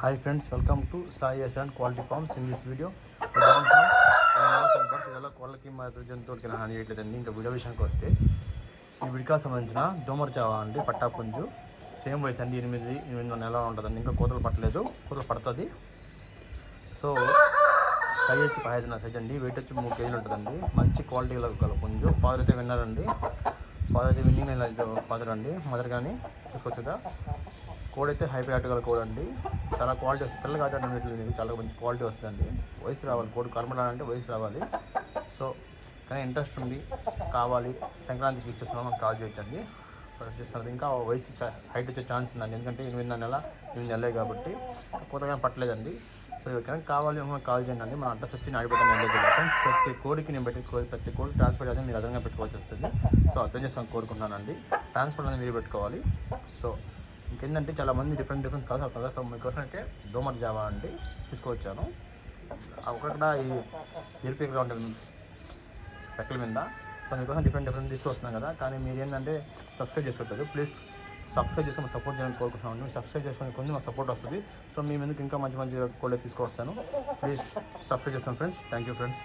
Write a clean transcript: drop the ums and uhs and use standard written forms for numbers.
Hi friends, welcome to Sai and Quality Farms. In this video, we don't have ఇలా కోళ్ళకి మరియు జంతువులకి హాని చేయట్లేదండి. ఇంకా వీడియో విషయానికి వస్తే ఈ వీడికి సంబంధించిన దోమర్ జావా అండి, పట్టాపుంజు సేమ్ వయసు అండి, 8 నెలలు ఉంటుందండి. ఇంకా కోతలు పట్టలేదు, కోతలు పడుతుంది. సో సైజ్ వచ్చి 15 సైజ్ అండి, వెయిట్ వచ్చి 3 కేజీలు ఉంటుందండి. మంచి క్వాలిటీ గల పుంజు. ఫాదర్ అయితే విన్నారండి, ఫాదర్ అయితే విన్నింగ్ ఫాదర్ అండి, మదర్ కానీ చూసుకోవచ్చుగా. కోడ్ అయితే హైబ్రిడ్ గల కోడ్ అండి, చాలా క్వాలిటీ వస్తుంది. పిల్లలు కాదండి, వీటిని చాలా మంచి క్వాలిటీ వస్తుందండి. వయసు రావాలి, కోడ్ కర్మలాలంటే వయసు రావాలి. సో కానీ ఇంట్రెస్ట్ ఉంది, కావాలి, సంక్రాంతికి ఇచ్చేస్తున్నాం, మనకు కాల్ చేయొచ్చండి. చేస్తున్నారు. ఇంకా వయసు హైట్ వచ్చే ఛాన్స్ ఉందండి, ఎందుకంటే 8 నెలలే కాబట్టి కొత్తగా పట్టలేదండి. సో ఎవరికైనా కావాలి మనకు కాల్ చేయండి. మన అడ్రస్ వచ్చి నాడిపోతాను వెళ్ళేది. ప్రతి కోడికి నేను ప్రతి కోడి ట్రాన్స్పోర్ట్ అయితే మీరు అదనంగా పెట్టుకోవాల్సి వస్తుంది. సో అర్థం చేస్తాను కోరుకుంటున్నానండి. ట్రాన్స్పోర్ట్ అనేది మీరు పెట్టుకోవాలి. సో ఇంకేంటంటే చాలామంది డిఫరెంట్ కాల్స్ అవుతుంది. సో మీకోసం అయితే దోమర్ జావా అండి తీసుకువచ్చాను. ఒకక్కడ ఈ ఎరుపుగా ఉంటుంది రెక్కల మీద. సో మీకోసం డిఫరెంట్ తీసుకొస్తున్నాం కదా. కానీ మీరు ఏంటంటే సబ్స్క్రైబ్ చేసుకుంటారు. ప్లీజ్ సబ్స్క్రైబ్ చేసుకొని సపోర్ట్ చేయాలని కోరుకుంటున్నాను. మీరు సబ్స్క్రైబ్ చేసుకుని కొంచెం మాకు సపోర్ట్ వస్తుంది. సో మీ ముందుకు ఇంకా మంచి కోళ్ళే తీసుకొస్తాను. ప్లీజ్ సబ్స్క్రైబ్ చేస్తాను ఫ్రెండ్స్. Thank you friends.